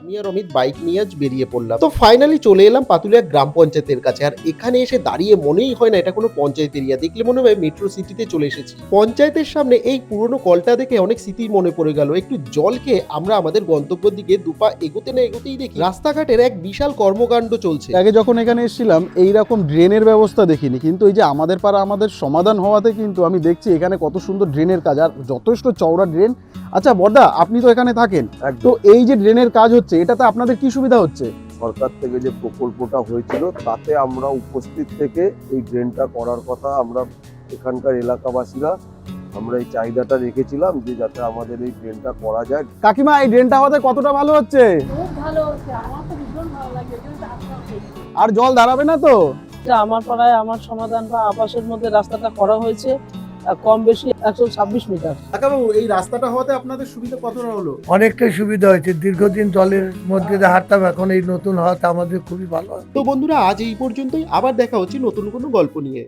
আমি আর অমিত বাইক নিয়ে আজ বেরিয়ে পড়লাম। তো ফাইনালি চলে এলাম পাতুলিয়া গ্রাম পঞ্চায়েতের কাছে। আর এখানে এসে দাঁড়িয়ে মনেই হয় না এটা কোনো পঞ্চায়েত এরিয়া, দেখলে মনে হয় মেট্রো সিটিতে চলে এসেছি। পঞ্চায়েতের সামনে এই পুরনো কলটা দেখে অনেক স্মৃতি মনে পড়ে গেল। একটু জল খেয়ে আমরা আমাদের গন্তব্যের দিকে দুপা এগোতে না এগোতেই দেখি রাস্তাঘাটের এক বিশাল কর্মকাণ্ড চলছে। আগে যখন এখানে এসেছিলাম এইরকম ড্রেনের ব্যবস্থা দেখিনি, কিন্তু এই যে আমাদের পাড়া আমাদের সমাধান হওয়াতে কিন্তু আমি দেখছি এখানে কত সুন্দর ড্রেনের কাজ আর যথেষ্ট চওড়া ড্রেন। আচ্ছা বড়দা, আপনি তো এখানে থাকেন, তো এই যে ড্রেনের কাজ হচ্ছে এটাতে আপনাদের কি সুবিধা হচ্ছে? সরকার থেকে যে প্রকল্পটা হয়েছিল তাতে আমরা উপস্থিত থেকে এই ড্রেনটা করার কথা আমরা এখানকার এলাকাবাসীরা আমরা এই চাহিদাটা রেখেছিলাম যে যাতে আমাদের এই ড্রেনটা করা যায়। কাকিমা, এই ড্রেনটা হওয়াতে কতটা ভালো হচ্ছে? খুব ভালো হচ্ছে, আমার তো ভীষণ ভালো লাগে। কিন্তু রাস্তা হয়েছে। আর জল দাঁড়াবে না তো? এটা আমার পাড়ায় আমার সমাধান বা আবাসের মধ্যে রাস্তাটা করা হয়েছে, কম বেশি 126 মিটার। কাকাবাবু, এই রাস্তাটা হওয়াতে আপনাদের সুবিধা কতটা হলো? অনেকটাই সুবিধা হয়েছে। দীর্ঘদিন জলের মধ্যে দিয়ে হাঁটতাম, এখন এই নতুন হওয়াতে আমাদের খুবই ভালো। তো বন্ধুরা, আজ এই পর্যন্তই। আবার দেখা হচ্ছে নতুন কোনো গল্প নিয়ে।